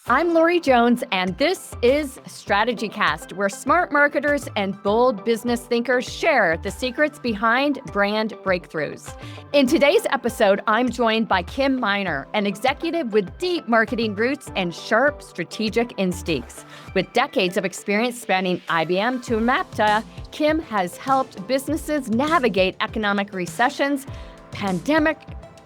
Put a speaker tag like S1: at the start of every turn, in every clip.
S1: I'm Lori Jones, and this is StrategyCast, where smart marketers and bold business thinkers share the secrets behind brand breakthroughs. In today's episode, I'm joined by Kim Miner, an executive with deep marketing roots and sharp strategic instincts. With decades of experience spanning IBM to MAPTA, Kim has helped businesses navigate economic recessions, pandemic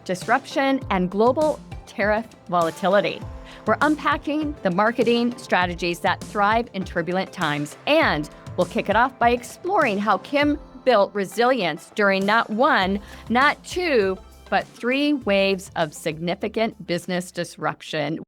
S1: disruption, and global tariff volatility. We're unpacking the marketing strategies that thrive in turbulent times, and we'll kick it off by exploring how Kim built resilience during not one, not two, but three waves of significant business disruption.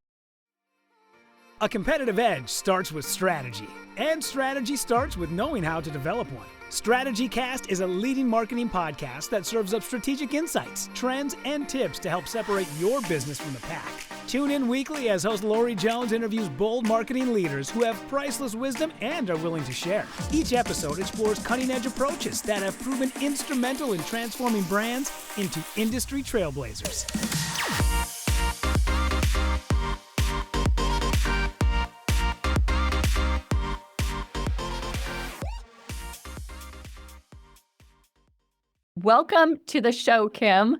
S2: A competitive edge starts with strategy, and strategy starts with knowing how to develop one. StrategyCast is a leading marketing podcast that serves up strategic insights, trends, and tips to help separate your business from the pack. Tune in weekly as host Lori Jones interviews bold marketing leaders who have priceless wisdom and are willing to share. Each episode explores cutting-edge approaches that have proven instrumental in transforming brands into industry trailblazers.
S1: Welcome to the show, Kim.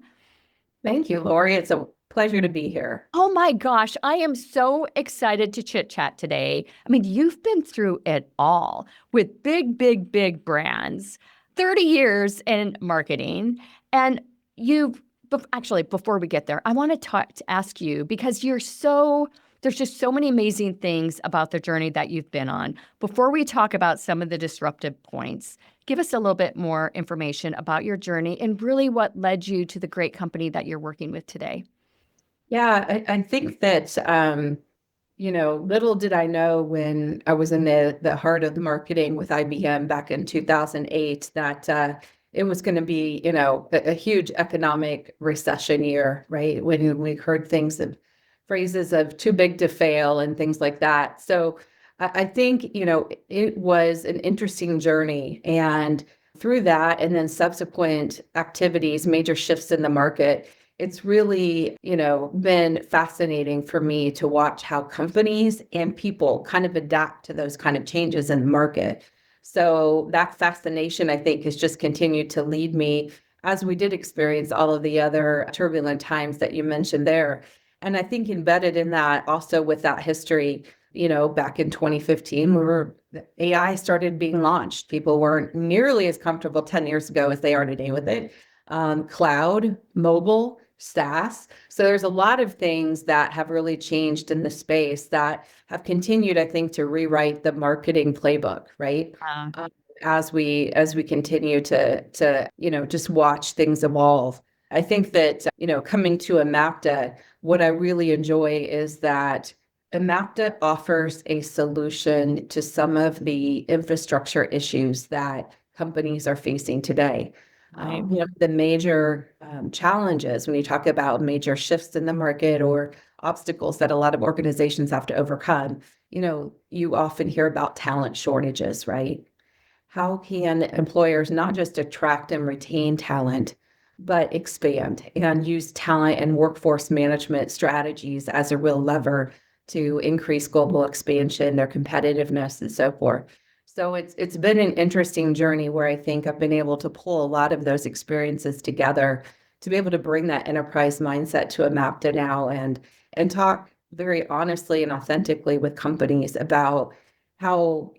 S3: Thank you, Lori. It's a pleasure to be here.
S1: Oh my gosh, I am so excited to chit chat today. I mean, you've been through it all with big brands, 30 years in marketing. And actually, before we get there, I want to ask you, because there's just so many amazing things about the journey that you've been on. Before we talk about some of the disruptive points, give us a little bit more information about your journey and really what led you to the great company that you're working with today.
S3: Yeah, I think that, little did I know when I was in the heart of the marketing with IBM back in 2008 that it was going to be, a huge economic recession year, right? When we heard phrases of too big to fail and things like that. So I think, it was an interesting journey. And through that and then subsequent activities, major shifts in the market, it's really, been fascinating for me to watch how companies and people kind of adapt to those kind of changes in the market. So that fascination, I think, has just continued to lead me as we did experience all of the other turbulent times that you mentioned there. And I think embedded in that, also with that history, back in 2015, AI started being launched. People weren't nearly as comfortable 10 years ago as they are today with it. Cloud, mobile, SaaS. So there's a lot of things that have really changed in the space that have continued, I think, to rewrite the marketing playbook, right? As we continue to just watch things evolve. I think that, coming to MAPTA, what I really enjoy is that MAPTA offers a solution to some of the infrastructure issues that companies are facing today.
S1: Right.
S3: The major challenges when you talk about major shifts in the market or obstacles that a lot of organizations have to overcome, you often hear about talent shortages, right? How can employers not just attract and retain talent, but expand and use talent and workforce management strategies as a real lever to increase global expansion, their competitiveness, and so forth. So it's been an interesting journey where I think I've been able to pull a lot of those experiences together to be able to bring that enterprise mindset to MAPTA now and talk very honestly and authentically with companies about how,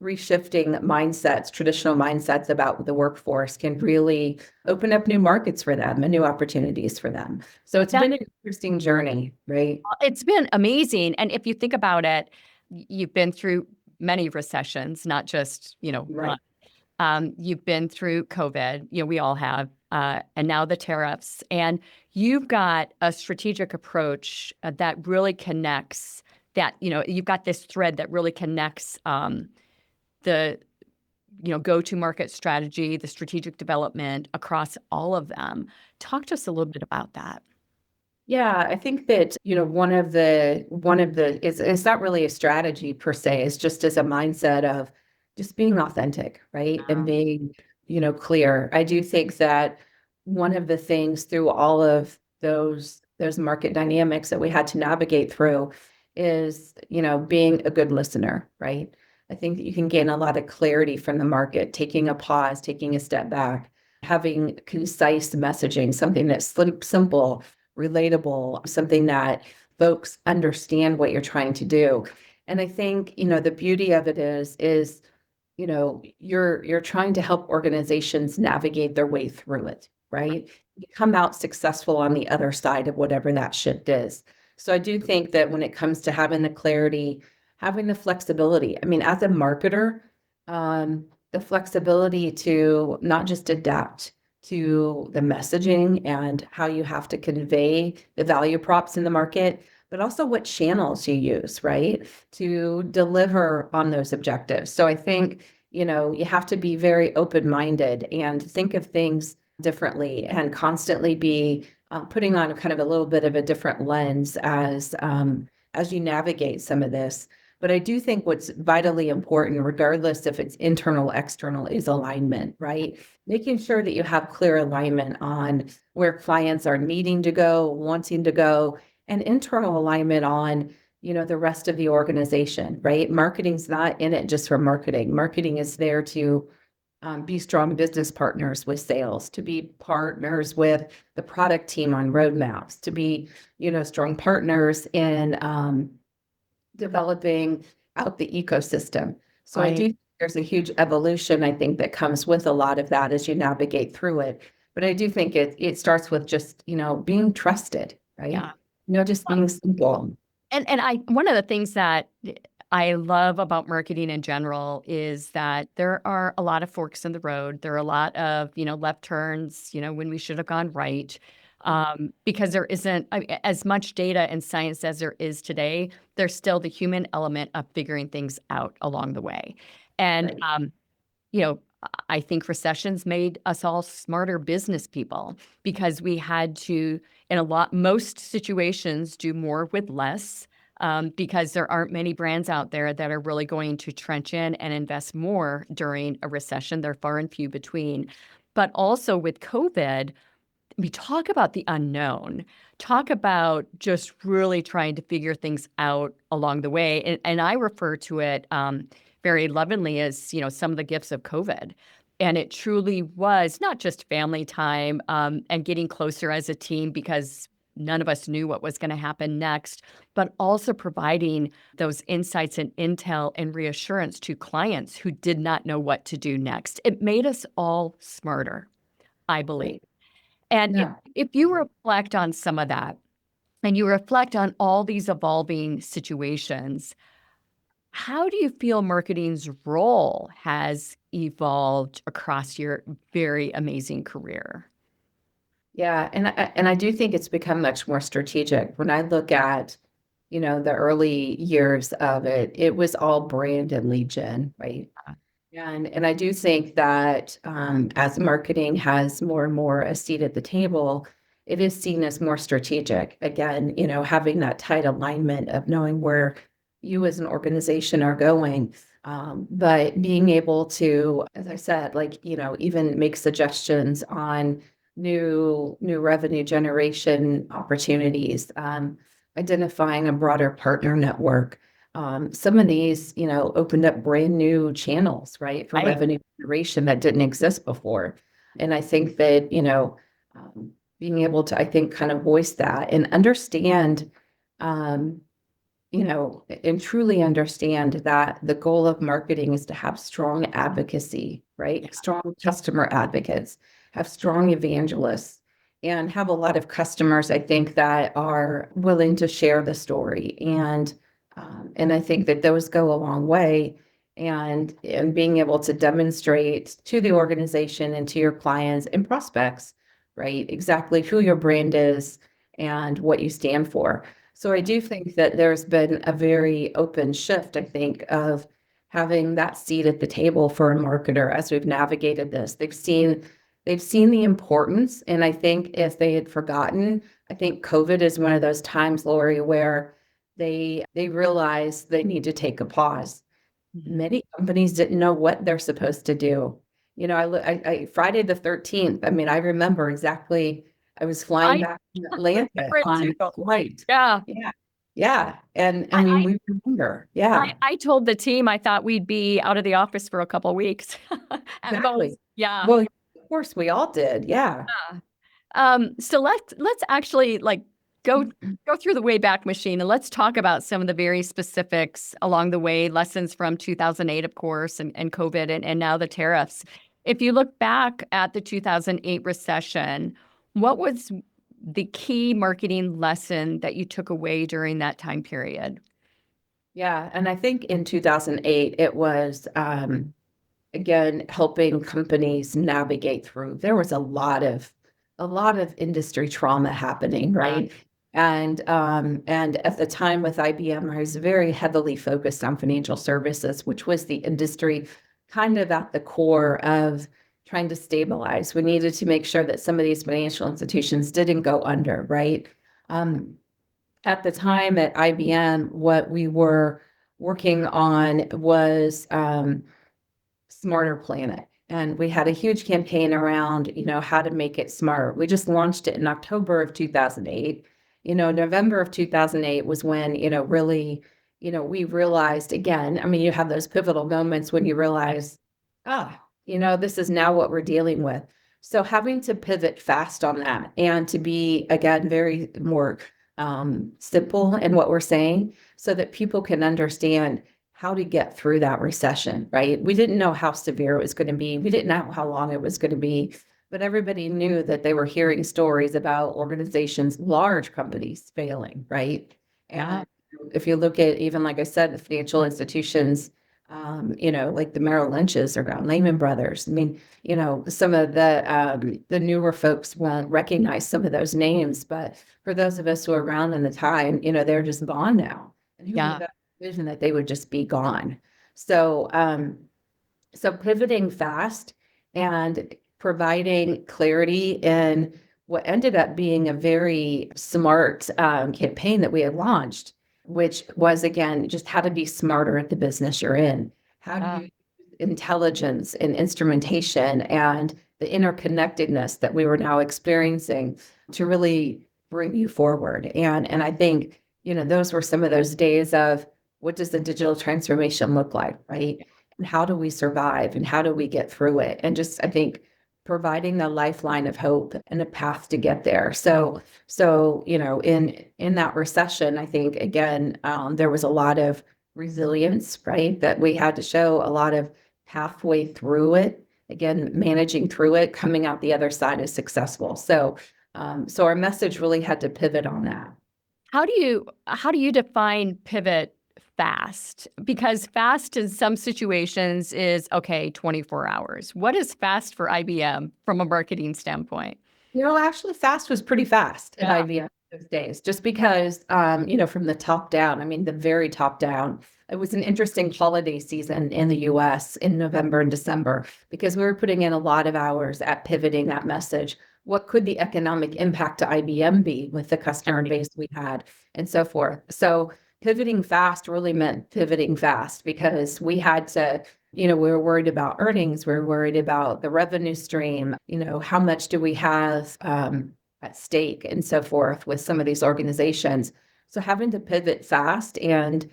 S3: reshifting mindsets, traditional mindsets about the workforce can really open up new markets for them and new opportunities for them. So it's been an interesting journey, right?
S1: It's been amazing. And if you think about it, you've been through many recessions, not just,
S3: Right.
S1: one. You've been through COVID, we all have, and now the tariffs. And you've got a strategic approach that really connects that, you've got this thread that really connects the go-to-market strategy, the strategic development across all of them. Talk to us a little bit about that.
S3: Yeah, I think that, one of the it's not really a strategy per se, it's just as a mindset of just being authentic, right? And being, clear. I do think that one of the things through all of those market dynamics that we had to navigate through is, being a good listener, right? I think that you can gain a lot of clarity from the market, taking a pause, taking a step back, having concise messaging, something that's simple, relatable, something that folks understand what you're trying to do. And I think, the beauty of it is, you're trying to help organizations navigate their way through it, right? You come out successful on the other side of whatever that shift is. So I do think that when it comes to having the clarity, having the flexibility, I mean, as a marketer, the flexibility to not just adapt to the messaging and how you have to convey the value props in the market, but also what channels you use, right, to deliver on those objectives. So I think, you have to be very open-minded and think of things differently and constantly be putting on kind of a little bit of a different lens as you navigate some of this. But I do think what's vitally important, regardless if it's internal, external, is alignment, right? Making sure that you have clear alignment on where clients are needing to go, wanting to go, and internal alignment on, the rest of the organization, right? Marketing's not in it just for marketing. Marketing is there to be strong business partners with sales, to be partners with the product team on roadmaps, to be, strong partners in developing out the ecosystem. So I do think there's a huge evolution, I think, that comes with a lot of that as you navigate through it. But I do think it starts with just, being trusted, right?
S1: Yeah.
S3: Just being simple.
S1: And one of the things that I love about marketing in general is that there are a lot of forks in the road. There are a lot of, left turns, when we should have gone right. Because there isn't as much data and science as there is today, there's still the human element of figuring things out along the way. And, I think recessions made us all smarter business people because we had to, in most situations, do more with less. Because there aren't many brands out there that are really going to trench in and invest more during a recession. They're far and few between. But also with COVID, we talk about the unknown, talk about just really trying to figure things out along the way. And I refer to it very lovingly as, some of the gifts of COVID. And it truly was not just family time and getting closer as a team because none of us knew what was going to happen next, but also providing those insights and intel and reassurance to clients who did not know what to do next. It made us all smarter, I believe. And if you reflect on some of that and you reflect on all these evolving situations, how do you feel marketing's role has evolved across your very amazing career?
S3: Yeah, and I do think it's become much more strategic. When I look at, the early years of it, it was all brand and lead gen, right? And I do think that as marketing has more and more a seat at the table, it is seen as more strategic. Again, having that tight alignment of knowing where you as an organization are going, but being able to, as I said, even make suggestions on new revenue generation opportunities, identifying a broader partner network. Some of these, opened up brand new channels, right, for revenue generation that didn't exist before. And I think that, being able to, I think, kind of voice that and understand, and truly understand that the goal of marketing is to have strong advocacy, right? Strong customer advocates, have strong evangelists, and have a lot of customers, I think, that are willing to share the story. And I think that those go a long way. And being able to demonstrate to the organization and to your clients and prospects, right, exactly who your brand is and what you stand for. So I do think that there's been a very open shift, I think, of having that seat at the table for a marketer as we've navigated this. They've seen the importance. And I think if they had forgotten, I think COVID is one of those times, Lori, where they realize they need to take a pause. Many companies didn't know what they're supposed to do. I Friday the 13th, I mean, I remember exactly, I was flying back to Atlanta on a flight.
S1: Yeah.
S3: Yeah. Yeah. And I mean, we remember. Yeah,
S1: I told the team I thought we'd be out of the office for a couple of weeks at most.
S3: exactly.
S1: Yeah.
S3: Well, of course we all did. Yeah.
S1: So let's actually like go through the Wayback Machine and let's talk about some of the very specifics along the way, lessons from 2008, of course, and COVID and now the tariffs. If you look back at the 2008 recession, what was the key marketing lesson that you took away during that time period?
S3: Yeah. And I think in 2008, it was, again, helping companies navigate through. There was a lot of industry trauma happening, right? And at the time with IBM, I was very heavily focused on financial services, which was the industry kind of at the core of trying to stabilize. We needed to make sure that some of these financial institutions didn't go under, right? Um, at the time at IBM, what we were working on was Smarter Planet. And we had a huge campaign around, how to make it smart. We just launched it in October of 2008. November of 2008 was when, really, we realized again, I mean, you have those pivotal moments when you realize, this is now what we're dealing with. So having to pivot fast on that and to be, again, very more simple in what we're saying so that people can understand how to get through that recession, right? We didn't know how severe it was going to be. We didn't know how long it was going to be, but everybody knew that they were hearing stories about organizations, large companies failing, right? And if you look at even, like I said, the financial institutions, like the Merrill Lynch's or Lehman Brothers. I mean, some of the newer folks won't recognize some of those names, but for those of us who are around in the time, they're just gone now. And who would have vision that they would just be gone. So, so pivoting fast and providing clarity in what ended up being a very smart campaign that we had launched, which was, again, just how to be smarter at the business you're in. How do you use intelligence and instrumentation and the interconnectedness that we were now experiencing to really bring you forward. And I think, those were some of those days of what does the digital transformation look like, right? And how do we survive and how do we get through it? And just, I think, providing the lifeline of hope and a path to get there. So in that recession, I think again, there was a lot of resilience, right? That we had to show a lot of pathway through it. Again, managing through it, coming out the other side is successful. So our message really had to pivot on that.
S1: How do you define pivot fast? Because fast in some situations is, okay, 24 hours. What is fast for IBM from a marketing standpoint?
S3: Actually, fast was pretty fast at IBM those days, just because, from the top down, I mean, the very top down, it was an interesting holiday season in the US in November and December, because we were putting in a lot of hours at pivoting that message. What could the economic impact to IBM be with the customer base we had and so forth? So pivoting fast really meant pivoting fast because we had to, we were worried about earnings. We were worried about the revenue stream. How much do we have at stake and so forth with some of these organizations. So having to pivot fast and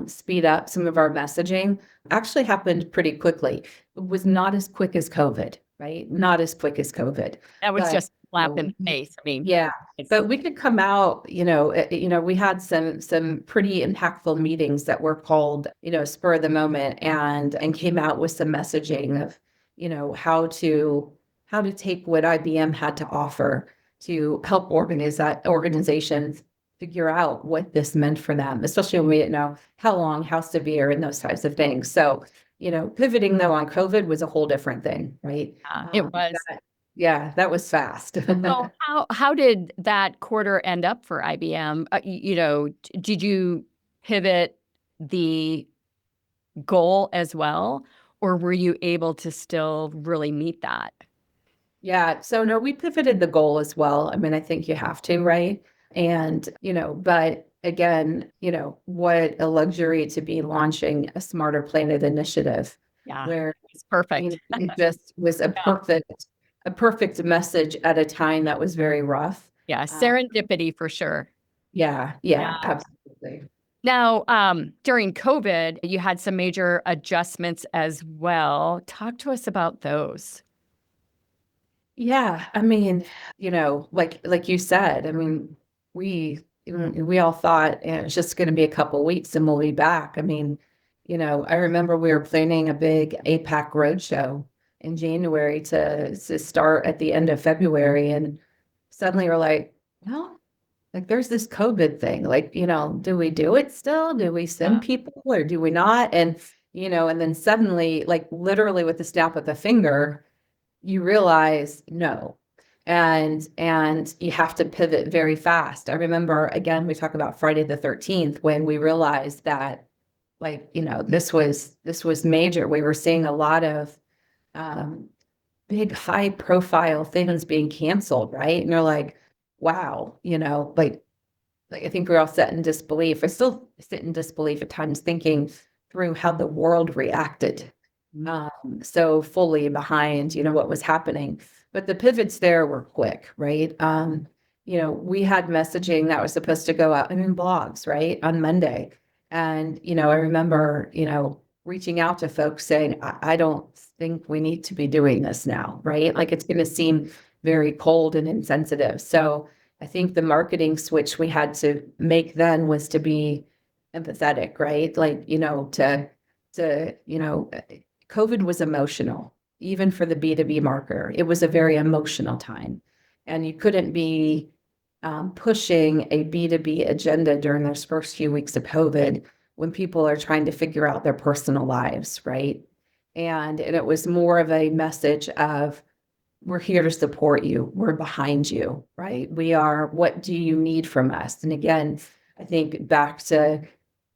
S3: speed up some of our messaging actually happened pretty quickly. It was not as quick as COVID, right? Not as quick as COVID.
S1: That was just slap in the face. I mean,
S3: yeah, but we could come out, we had some pretty impactful meetings that were called, spur of the moment and came out with some messaging of, how to take what IBM had to offer to help organizations figure out what this meant for them, especially when we didn't know how long, how severe, and those types of things. So, pivoting though on COVID was a whole different thing, right?
S1: It was.
S3: That was fast.
S1: So how did that quarter end up for IBM? Did you pivot the goal as well, or were you able to still really meet that?
S3: Yeah. So no, we pivoted the goal as well. I mean, I think you have to, right? And, but again, what a luxury to be launching a Smarter Planet initiative.
S1: Yeah,
S3: where
S1: it's perfect.
S3: It just was a perfect message at a time that was very rough.
S1: Yeah, serendipity for sure.
S3: Yeah, absolutely.
S1: Now, during COVID, you had some major adjustments as well. Talk to us about those.
S3: Yeah, I mean, like you said, I mean, we all thought it's just going to be a couple weeks and we'll be back. I mean, I remember we were planning a big APAC roadshow in January to start at the end of February, and suddenly we're like, well, like there's this COVID thing. Like, do we do it still? Do we send people or do we not? And then suddenly, like literally with the snap of the finger, you realize no. And you have to pivot very fast. I remember, again, we talk about Friday the 13th when we realized that, like, this was major. We were seeing a lot of big high profile things being canceled, right? And you're like, wow, like I think we're all set in disbelief. I still sit in disbelief at times thinking through how the world reacted so fully behind, what was happening. But the pivots there were quick, right? We had messaging that was supposed to go out in blogs, right, on Monday. And, I remember, reaching out to folks saying, I don't think we need to be doing this now, right? Like it's going to seem very cold and insensitive. So I think the marketing switch we had to make then was to be empathetic, right? Like, COVID was emotional, even for the B2B marketer. It was a very emotional time. And you couldn't be pushing a B2B agenda during those first few weeks of COVID when people are trying to figure out their personal lives, right? And it was more of a message of, we're here to support you. We're behind you, right? We are, what do you need from us? And again, I think back to,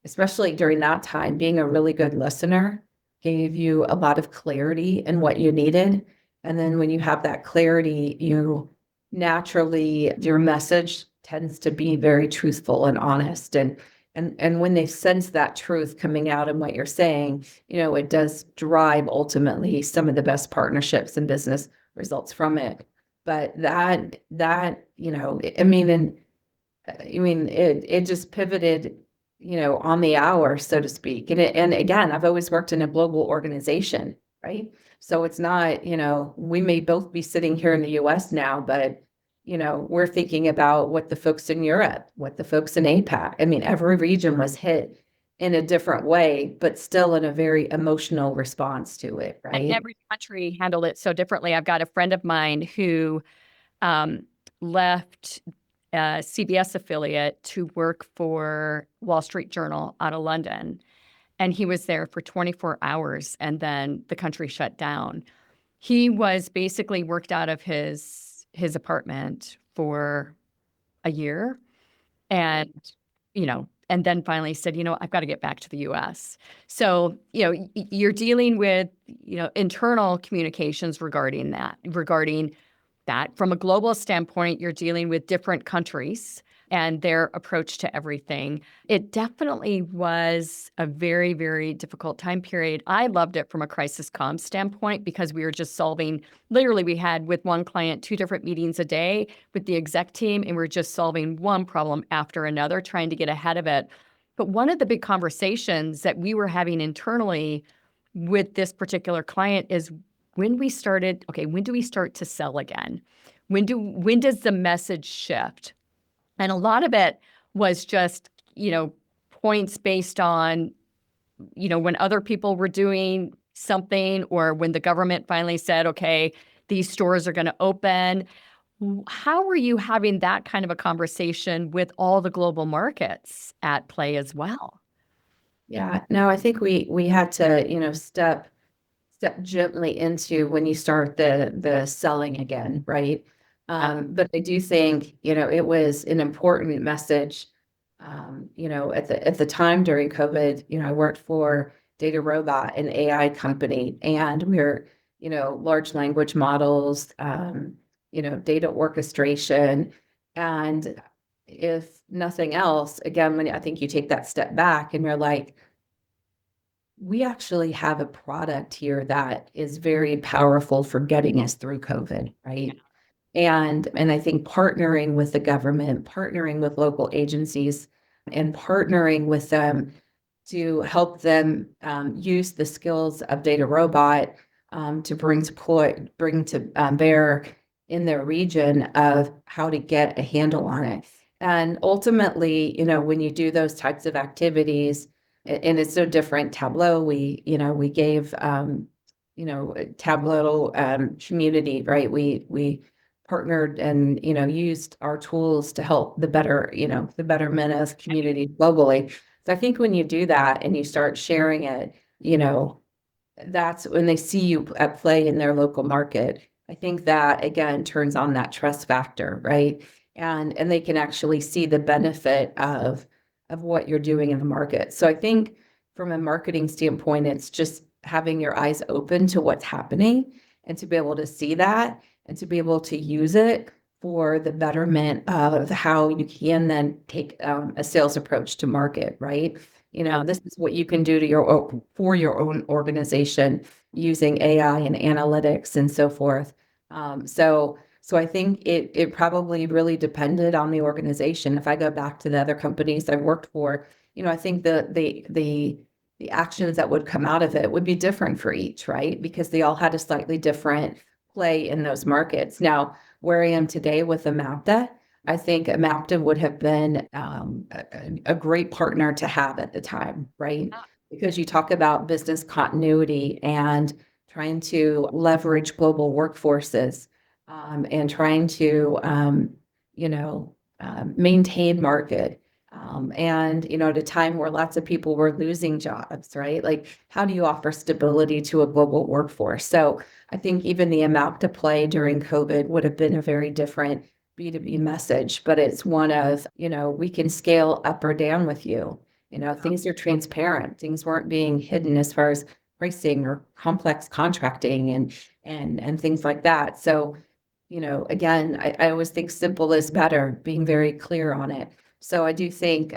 S3: especially during that time, being a really good listener gave you a lot of clarity in what you needed. And then when you have that clarity, your message tends to be very truthful and honest. And when they sense that truth coming out in what you're saying, it does drive ultimately some of the best partnerships and business results from it. But it just pivoted on the hour, so to speak. And again, I've always worked in a global organization, right? So it's not, we may both be sitting here in the US now, but, we're thinking about what the folks in Europe, what the folks in APAC. I mean, every region was hit in a different way, but still in a very emotional response to it, right?
S1: And every country handled it so differently. I've got a friend of mine who left a CBS affiliate to work for Wall Street Journal out of London. And he was there for 24 hours and then the country shut down. He was basically worked out of his apartment for a year and, and then finally said, I've got to get back to the US. So, you're dealing with, internal communications regarding that. From a global standpoint, you're dealing with different countries and their approach to everything. It definitely was a very, very difficult time period. I loved it from a crisis comm standpoint because we were just literally we had with one client 2 different meetings a day with the exec team, and we're just solving one problem after another, trying to get ahead of it. But one of the big conversations that we were having internally with this particular client is when do we start to sell again? When does the message shift? And a lot of it was just, points based on, when other people were doing something or when the government finally said, okay, these stores are going to open. How were you having that kind of a conversation with all the global markets at play as well?
S3: Yeah, no, I think we had to, step gently into when you start the selling again, right? But I do think, it was an important message. At the time during COVID, I worked for Data Robot, an AI company, and we're, large language models, data orchestration. And if nothing else, again, when I think you take that step back and you're like, we actually have a product here that is very powerful for getting us through COVID, right? And I think partnering with the government, partnering with local agencies, and partnering with them to help them use the skills of Data Robot to bring to bear in their region of how to get a handle on it. And ultimately, when you do those types of activities, and it's so different. Tableau, we gave, Tableau community, right? We partnered and, used our tools to help the betterment of community globally. So I think when you do that and you start sharing it, that's when they see you at play in their local market. I think that again turns on that trust factor, right? And they can actually see the benefit of what you're doing in the market. So I think from a marketing standpoint, it's just having your eyes open to what's happening and to be able to see that and to be able to use it for the betterment of how you can then take a sales approach to market, right? This is what you can do for your own organization using AI and analytics and so forth. So I think it probably really depended on the organization. If I go back to the other companies I worked for, I think the actions that would come out of it would be different for each, right? Because they all had a slightly different play in those markets. Now, where I am today with Amapta, I think Amapta would have been a great partner to have at the time, right? Because you talk about business continuity and trying to leverage global workforces and trying to, maintain market. And, at a time where lots of people were losing jobs, right? Like, how do you offer stability to a global workforce? So I think even the Amapta play during COVID would have been a very different B2B message, but it's one of, we can scale up or down with you. Things are transparent. Things weren't being hidden as far as pricing or complex contracting and things like that. So, again, I always think simple is better, being very clear on it. So I do think,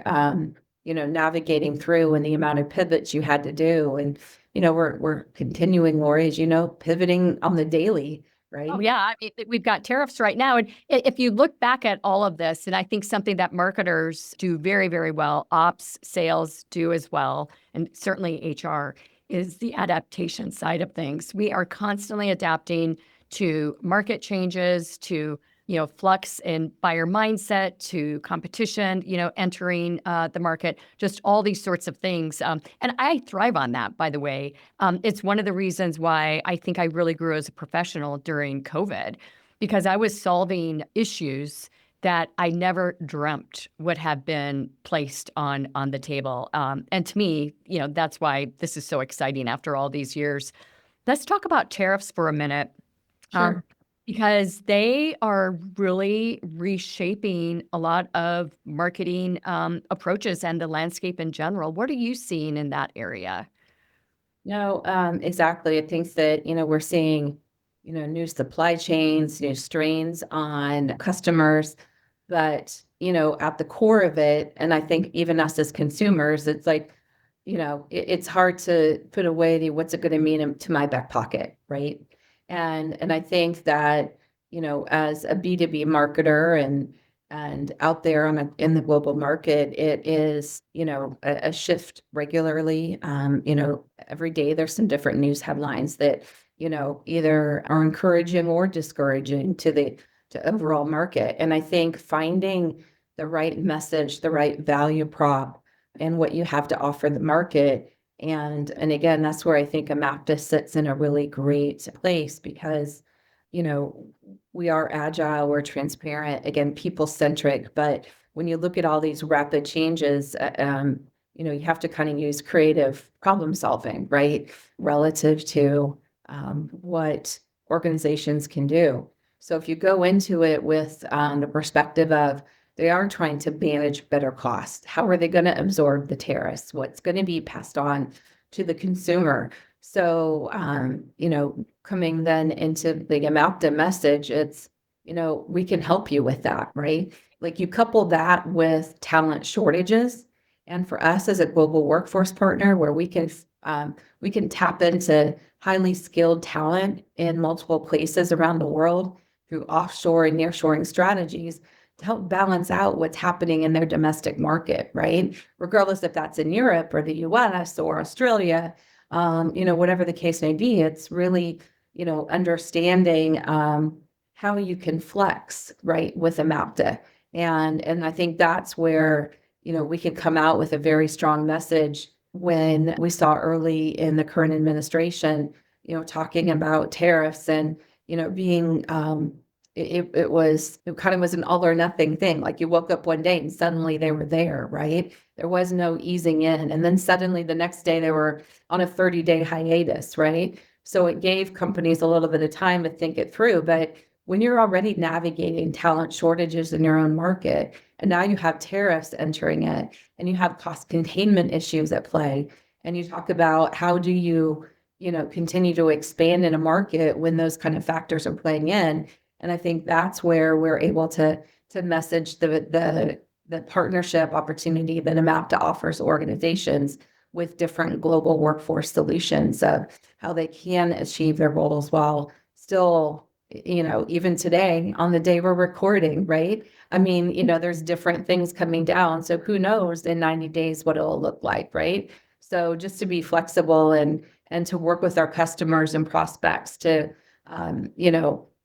S3: navigating through and the amount of pivots you had to do. And, we're continuing, Lori, as pivoting on the daily, right?
S1: Oh, yeah. I mean, we've got tariffs right now. And if you look back at all of this, and I think something that marketers do very, very well, ops, sales do as well, and certainly HR, is the adaptation side of things. We are constantly adapting to market changes, to flux in buyer mindset, to competition, entering the market, just all these sorts of things. And I thrive on that, by the way. It's one of the reasons why I think I really grew as a professional during COVID, because I was solving issues that I never dreamt would have been placed on the table. And to me, that's why this is so exciting after all these years. Let's talk about tariffs for a minute.
S3: Sure.
S1: Because they are really reshaping a lot of marketing approaches and the landscape in general. What are you seeing in that area?
S3: No, exactly. I think that, we're seeing, new supply chains, new strains on customers, but, at the core of it, and I think even us as consumers, it's like, it's hard to put away what's it going to mean to my back pocket, right? And I think that, as a B2B marketer and out there in the global market, it is, a shift regularly. Every day there's some different news headlines that, either are encouraging or discouraging to overall market. And I think finding the right message, the right value prop, and what you have to offer the market. And again, that's where I think Amapta sits in a really great place because, we are agile, we're transparent, again, people-centric. But when you look at all these rapid changes, you have to kind of use creative problem solving, right? Relative to what organizations can do. So if you go into it with the perspective of they are trying to manage better costs, how are they going to absorb the tariffs? What's going to be passed on to the consumer? So, coming then into the Amapta message, it's, we can help you with that, right? Like you couple that with talent shortages. And for us as a global workforce partner, where we can tap into highly skilled talent in multiple places around the world through offshore and nearshoring strategies help balance out what's happening in their domestic market, right? Regardless if that's in Europe or the US or Australia, whatever the case may be, it's really, understanding how you can flex, right, with a MAPTA. And I think that's where, we can come out with a very strong message when we saw early in the current administration, talking about tariffs and, being, it kind of was an all or nothing thing. Like you woke up one day and suddenly they were there, right? There was no easing in. And then suddenly the next day they were on a 30-day hiatus, right? So it gave companies a little bit of time to think it through. But when you're already navigating talent shortages in your own market, and now you have tariffs entering it, and you have cost containment issues at play, and you talk about how do you, continue to expand in a market when those kind of factors are playing in. And I think that's where we're able to message the partnership opportunity that AMAPTA offers organizations with different global workforce solutions of how they can achieve their goals while still, even today on the day we're recording, right? I mean, there's different things coming down. So who knows in 90 days what it'll look like, right? So just to be flexible and to work with our customers and prospects to,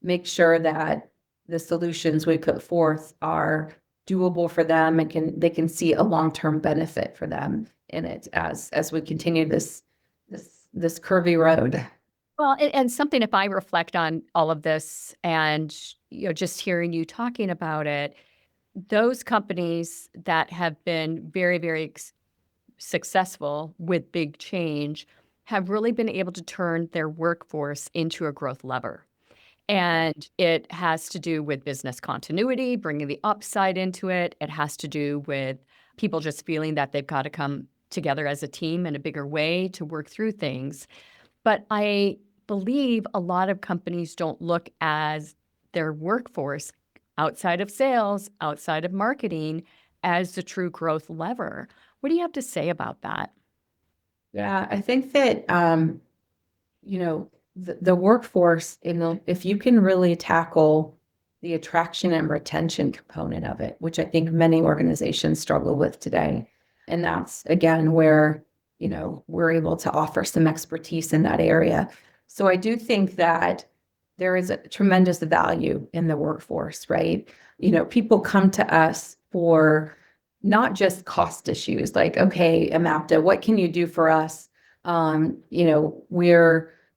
S3: make sure that the solutions we put forth are doable for them and they can see a long-term benefit for them in it as we continue this curvy road.
S1: Well, and something, if I reflect on all of this and, just hearing you talking about it, those companies that have been very, very successful with big change have really been able to turn their workforce into a growth lever. And it has to do with business continuity, bringing the upside into it. It has to do with people just feeling that they've got to come together as a team in a bigger way to work through things. But I believe a lot of companies don't look as their workforce outside of sales, outside of marketing, as the true growth lever. What do you have to say about that?
S3: Yeah, I think that, the workforce, if you can really tackle the attraction and retention component of it, which I think many organizations struggle with today. And that's, again, where, we're able to offer some expertise in that area. So I do think that there is a tremendous value in the workforce, right? People come to us for not just cost issues, like, okay, AMAPTA, what can you do for us?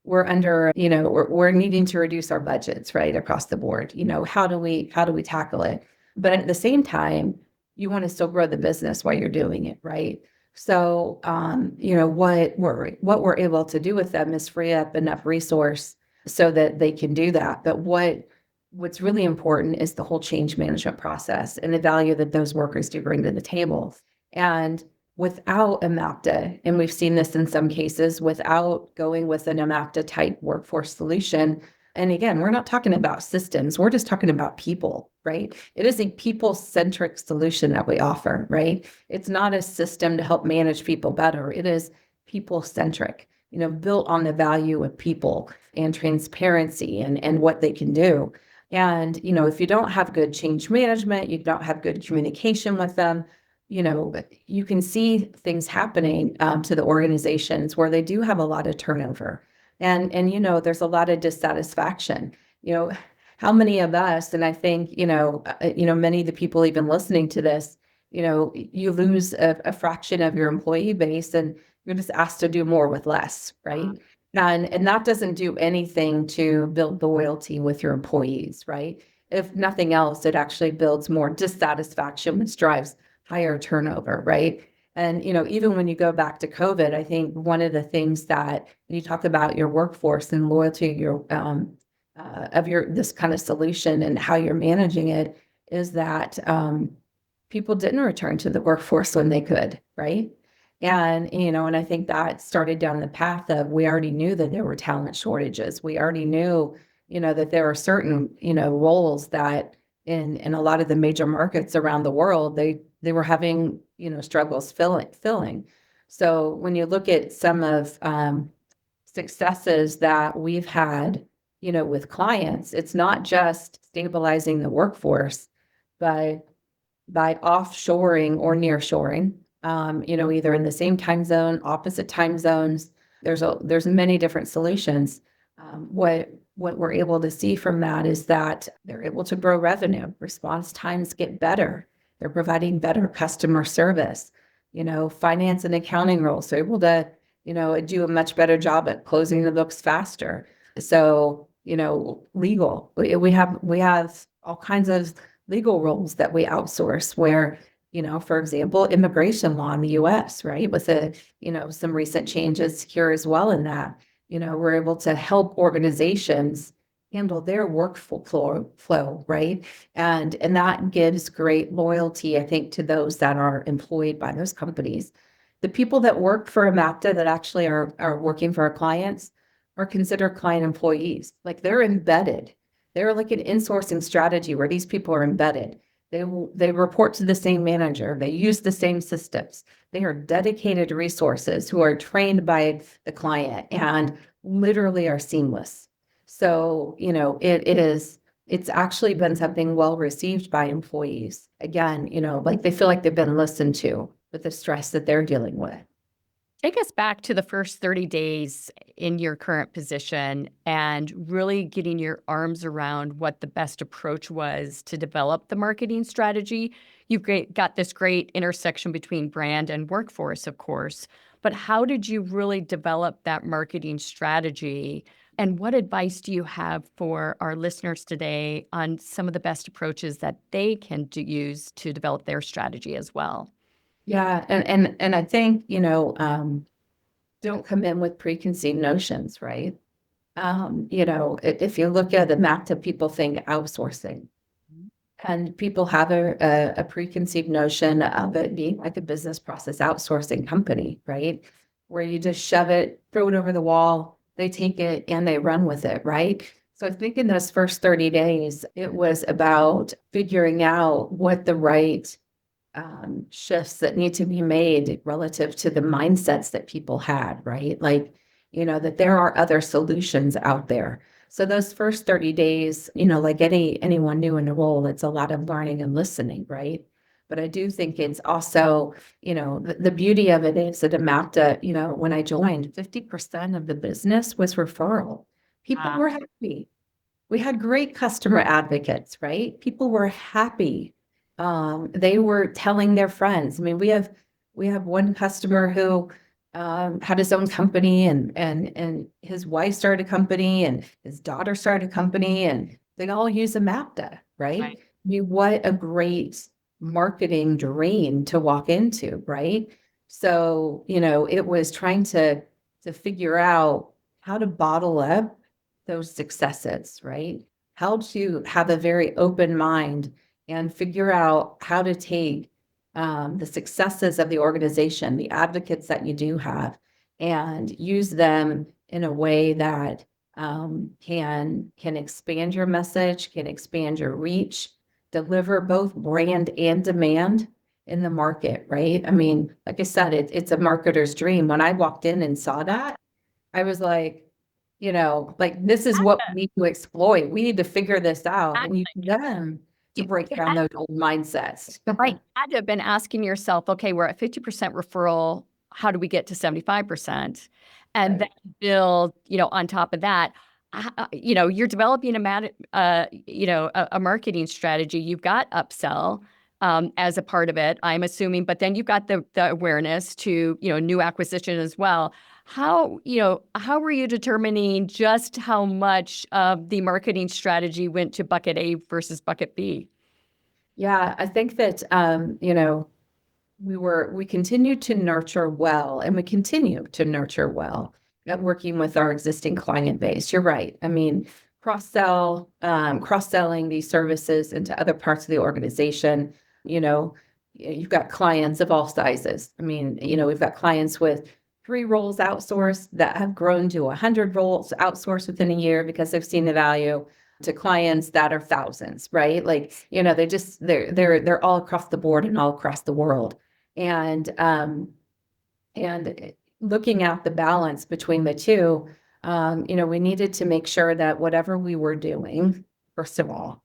S3: We're under, we're needing to reduce our budgets, right, across the board. How do we tackle it? But at the same time, you want to still grow the business while you're doing it, right? So, what we're able to do with them is free up enough resource so that they can do that. But what's really important is the whole change management process and the value that those workers do bring to the table. And without a MAPTA, and we've seen this in some cases, without going with an AMAPTA type workforce solution, and again, we're not talking about systems, we're just talking about people, right? It is a people-centric solution that we offer, right? It's not a system to help manage people better. It is people-centric, built on the value of people and transparency and what they can do. And, if you don't have good change management, you don't have good communication with them, you can see things happening to the organizations where they do have a lot of turnover. And there's a lot of dissatisfaction. How many of us, and I think, many of the people even listening to this, you lose a fraction of your employee base and you're just asked to do more with less, right? And that doesn't do anything to build loyalty with your employees, right? If nothing else, it actually builds more dissatisfaction, which drives higher turnover, right? And, even when you go back to COVID, I think one of the things that when you talk about your workforce and loyalty of this kind of solution and how you're managing it is that people didn't return to the workforce when they could, right? And, and I think that started down the path of we already knew that there were talent shortages. We already knew, that there are certain, roles that in a lot of the major markets around the world, they were having, struggles filling. So when you look at some of successes that we've had, with clients, it's not just stabilizing the workforce, by offshoring or nearshoring, either in the same time zone, opposite time zones. There's many different solutions. What we're able to see from that is that they're able to grow revenue. Response times get better. They're providing better customer service. Finance and accounting roles. They're able to, do a much better job at closing the books faster. So, legal. We have all kinds of legal roles that we outsource where, for example, immigration law in the US, right? With some recent changes here as well in that, we're able to help organizations handle their workflow, right? And that gives great loyalty, I think, to those that are employed by those companies. The people that work for a MAPTA that actually are working for our clients are considered client employees. Like they're embedded. They're like an insourcing strategy where these people are embedded. They report to the same manager. They use the same systems. They are dedicated resources who are trained by the client and literally are seamless. So, it's actually been something well received by employees. Again, like they feel like they've been listened to with the stress that they're dealing with.
S1: Take us back to the first 30 days in your current position and really getting your arms around what the best approach was to develop the marketing strategy. You've got this great intersection between brand and workforce, of course, but how did you really develop that marketing strategy? And what advice do you have for our listeners today on some of the best approaches that they can use to develop their strategy as well?
S3: Yeah, and I think, don't come in with preconceived notions, right? If you look at the MAPTA, people think outsourcing. And people have a preconceived notion of it being like a business process outsourcing company, right? Where you just shove it, throw it over the wall, they take it and they run with it, right? So I think in those first 30 days, it was about figuring out what the right shifts that need to be made relative to the mindsets that people had, right? Like, that there are other solutions out there. So those first 30 days, like anyone new in the role, it's a lot of learning and listening, right? But I do think it's also, the beauty of it is that MAPTA, when I joined, 50% of the business was referral. People were happy. We had great customer advocates, right? People were happy. They were telling their friends. I mean, we have one customer who had his own company and his wife started a company and his daughter started a company and they all use a MAPTA, right?
S1: Right.
S3: I mean, what a great marketing dream to walk into, right? So, it was trying to figure out how to bottle up those successes, right? How to have a very open mind and figure out how to take the successes of the organization, the advocates that you do have, and use them in a way that can expand your message, can expand your reach, deliver both brand and demand in the market, right? I mean, like I said, it's a marketer's dream. When I walked in and saw that, I was like, this is what we need to exploit. We need to figure this out and use them to break down those old mindsets.
S1: Right. You had to have been asking yourself, okay, we're at 50% referral. How do we get to 75%? And then build, on top of that, you're developing a marketing strategy. You've got upsell as a part of it, I'm assuming, but then you've got the awareness to, new acquisition as well. How were you determining just how much of the marketing strategy went to bucket A versus bucket B?
S3: Yeah, I think that, we continued to nurture well, and we continue to nurture well at working with our existing client base. You're right. I mean, cross-selling these services into other parts of the organization. You've got clients of all sizes. I mean, we've got clients with 3 roles outsourced that have grown to 100 roles outsourced within a year because they've seen the value, to clients that are thousands, right? Like, they're all across the board and all across the world. And looking at the balance between the two, we needed to make sure that whatever we were doing, first of all,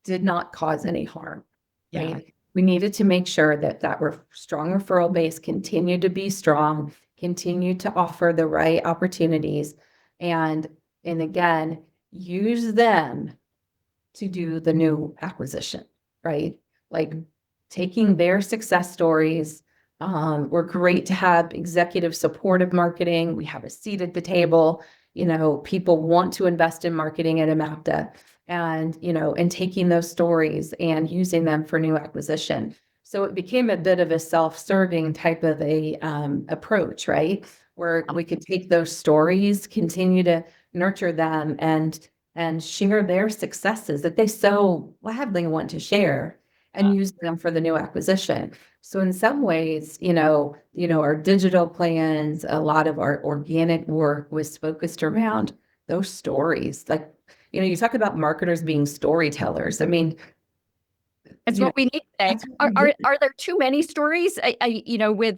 S3: did not cause any harm,
S2: Yeah.
S3: right? We needed to make sure that strong referral base continued to be strong, continued to offer the right opportunities, and again, use them to do the new acquisition, right? Like taking their success stories. We're great to have executive supportive marketing. We have a seat at the table. People want to invest in marketing at Amapta, and taking those stories and using them for new acquisition. So it became a bit of a self-serving type of a approach, right? Where we could take those stories, continue to nurture them, and share their successes that they so gladly want to share, and use them for the new acquisition. So in some ways, our digital plans, a lot of our organic work was focused around those stories. Like, you talk about marketers being storytellers. I mean,
S1: it's what we need today. Are there too many stories?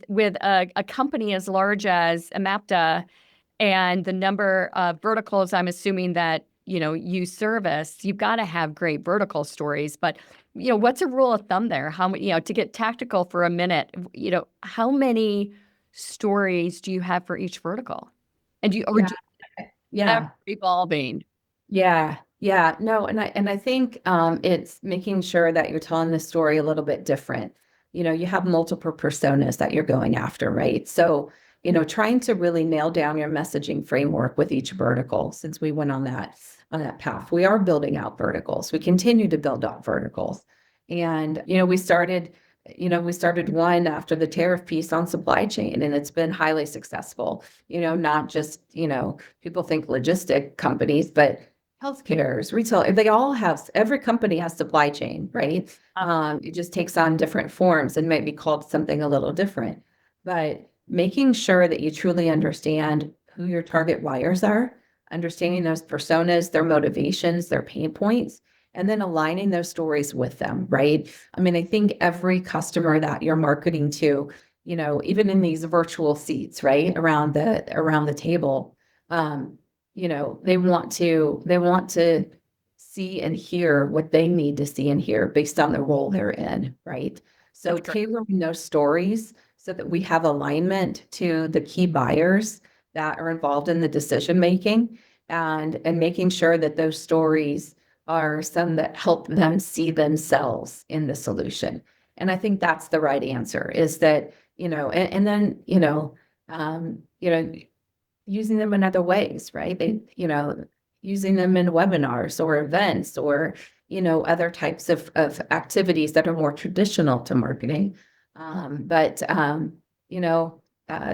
S1: With a company as large as Amapta and the number of verticals, I'm assuming that you service, you've got to have great vertical stories. But what's a rule of thumb there? How many, to get tactical for a minute, how many stories do you have for each vertical? And do you
S3: yeah.
S1: evolving?
S3: Yeah. No, and I think it's making sure that you're telling the story a little bit different. You have multiple personas that you're going after, right? So, trying to really nail down your messaging framework with each vertical, since we went on that path. We are building out verticals. We continue to build out verticals. And, we started one after the tariff piece on supply chain, and it's been highly successful. Not just, people think logistic companies, but healthcare's, retail, every company has supply chain, right? It just takes on different forms and might be called something a little different. But making sure that you truly understand who your target buyers are, understanding those personas, their motivations, their pain points, and then aligning those stories with them, right? I mean, I think every customer that you're marketing to, even in these virtual seats, right, around the table, they want to see and hear what they need to see and hear based on the role they're in, right? So tailoring those stories so that we have alignment to the key buyers that are involved in the decision making, and making sure that those stories are some that help them see themselves in the solution. And I think that's the right answer, is that, and then, using them in other ways, right? Using them in webinars or events or, other types of activities that are more traditional to marketing.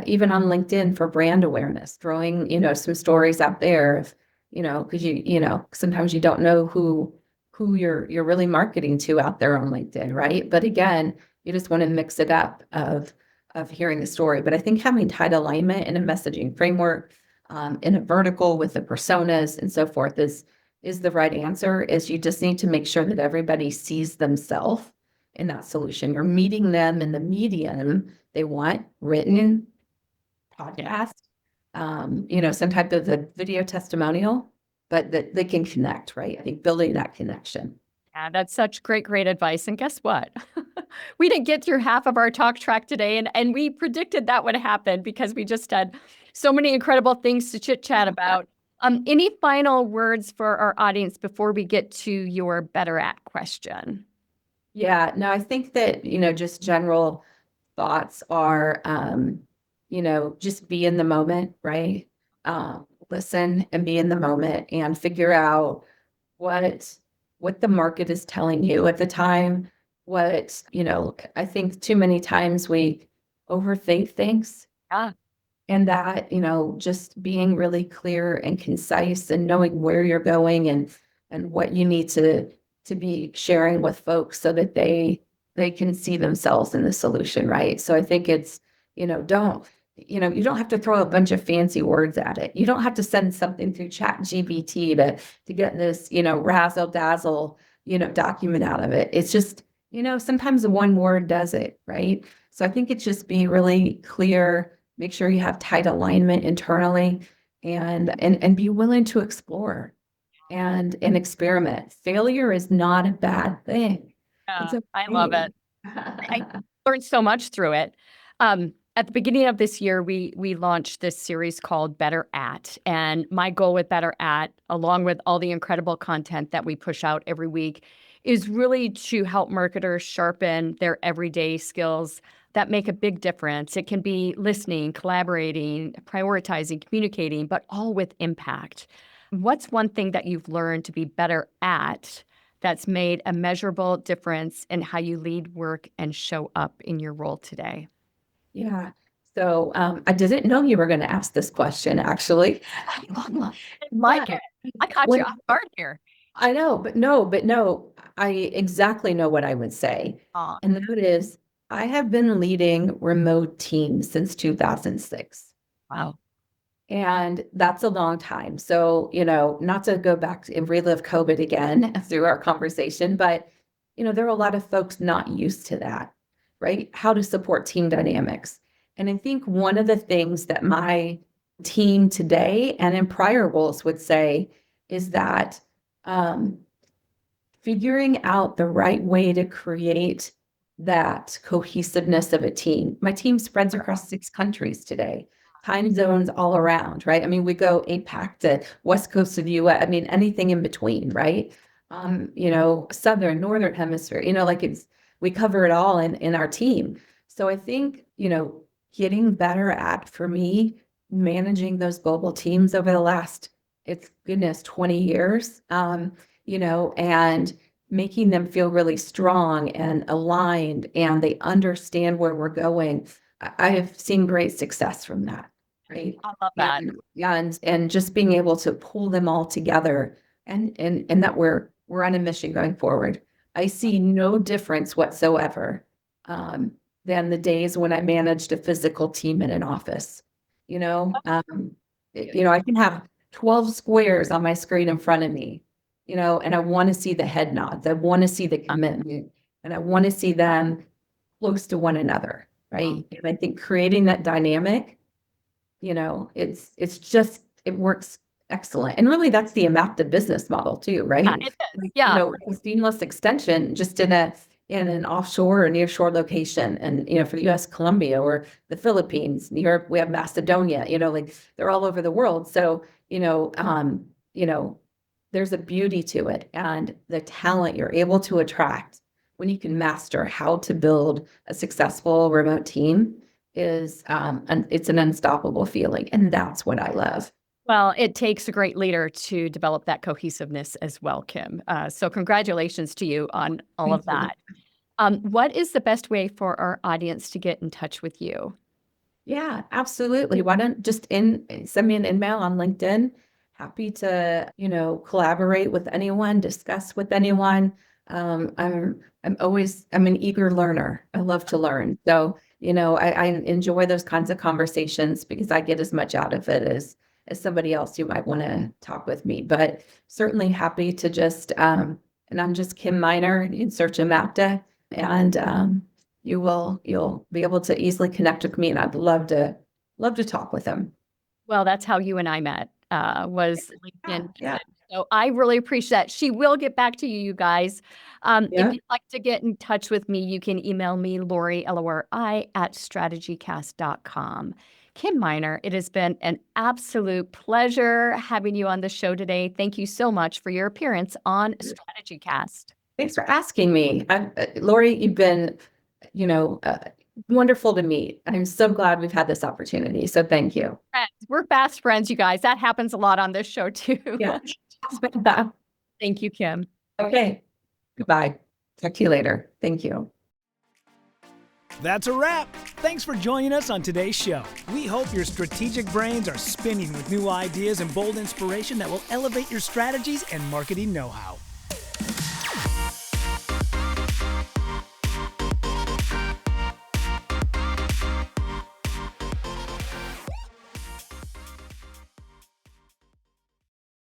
S3: Even on LinkedIn for brand awareness, throwing, some stories out there of, because sometimes you don't know who you're really marketing to out there on LinkedIn, right? But again, you just want to mix it up of hearing the story. But I think having tight alignment in a messaging framework, in a vertical with the personas and so forth is the right answer. Is you just need to make sure that everybody sees themselves in that solution. You're meeting them in the medium they want: written, podcast, some type of a video testimonial, but that they can connect, right? I think building that connection.
S1: Yeah, that's such great advice. And guess what? We didn't get through half of our talk track today, and we predicted that would happen because we just had so many incredible things to chit chat about. Any final words for our audience before we get to your better at question?
S3: Yeah, no, I think that, just general thoughts are, just be in the moment, right? Listen and be in the moment and figure out what the market is telling you at the time. I think too many times we overthink things.
S1: Yeah.
S3: And that, just being really clear and concise and knowing where you're going and what you need to be sharing with folks so that they can see themselves in the solution, right? So I think it's, you don't have to throw a bunch of fancy words at it. You don't have to send something through ChatGPT to get this, razzle dazzle, document out of it. It's just, sometimes one word does it, right? So I think it's just being really clear, make sure you have tight alignment internally, and be willing to explore and experiment. Failure is not a bad thing. It's
S1: I love it. I learned so much through it. At the beginning of this year, we launched this series called Better At. And my goal with Better At, along with all the incredible content that we push out every week, is really to help marketers sharpen their everyday skills that make a big difference. It can be listening, collaborating, prioritizing, communicating, but all with impact. What's one thing that you've learned to be better at that's made a measurable difference in how you lead, work, and show up in your role today?
S3: Yeah. So I didn't know you were going to ask this question, actually.
S1: Like
S3: But
S1: it. I caught you off guard here.
S3: I know, but no, I exactly know what I would say.
S1: Aw.
S3: And that is, I have been leading remote teams since 2006.
S1: Wow.
S3: And that's a long time. So, not to go back and relive COVID again through our conversation, but, there are a lot of folks not used to that, right? How to support team dynamics. And I think one of the things that my team today and in prior roles would say is that figuring out the right way to create that cohesiveness of a team. My team spreads across 6 countries today, time zones all around, right? I mean, we go APAC to West Coast of the US, I mean, anything in between, right? Southern, Northern Hemisphere, we cover it all in our team. So I think, getting better at, for me, managing those global teams over the last, 20 years, and making them feel really strong and aligned, and they understand where we're going. I have seen great success from that, right?
S1: I love that.
S3: And just being able to pull them all together and that we're on a mission going forward. I see no difference whatsoever than the days when I managed a physical team in an office. I can have 12 squares on my screen in front of me, and I want to see the head nods. I want to see the commitment, and I want to see them close to one another, right? And I think creating that dynamic, it works excellent. And really, that's the Amapta business model too, right?
S1: Yeah, it is. Yeah.
S3: A seamless extension just in an offshore or nearshore location. And, for the US, Colombia or the Philippines, New York, we have Macedonia, they're all over the world. So, there's a beauty to it, and the talent you're able to attract when you can master how to build a successful remote team it's an unstoppable feeling. And that's what I love.
S1: Well, it takes a great leader to develop that cohesiveness as well, Kim. So congratulations to you on all of that. What is the best way for our audience to get in touch with you?
S3: Yeah, absolutely. Why don't just send me an email on LinkedIn. Happy to, collaborate with anyone, discuss with anyone. I'm an eager learner. I love to learn. So, I enjoy those kinds of conversations because I get as much out of it as somebody else who might want to talk with me. But certainly happy to just, and I'm just Kim Miner in search of Amapta, and you'll be able to easily connect with me, and I'd love to talk with them.
S1: Well, that's how you and I met, was LinkedIn.
S3: Yeah.
S1: So I really appreciate that. She will get back to you, you guys. If you'd like to get in touch with me, you can email me, Lori, Lori, at StrategyCast.com. Kim Miner, it has been an absolute pleasure having you on the show today. Thank you so much for your appearance on StrategyCast.
S3: Thanks for asking me. Lori, you've been, wonderful to meet. I'm so glad we've had this opportunity. So thank you.
S1: Friends. We're fast friends, you guys. That happens a lot on this show too.
S3: Yeah.
S1: Thank you, Kim.
S3: Okay. Goodbye. Talk to you later. Thank you.
S2: That's a wrap. Thanks for joining us on today's show. We hope your strategic brains are spinning with new ideas and bold inspiration that will elevate your strategies and marketing know-how.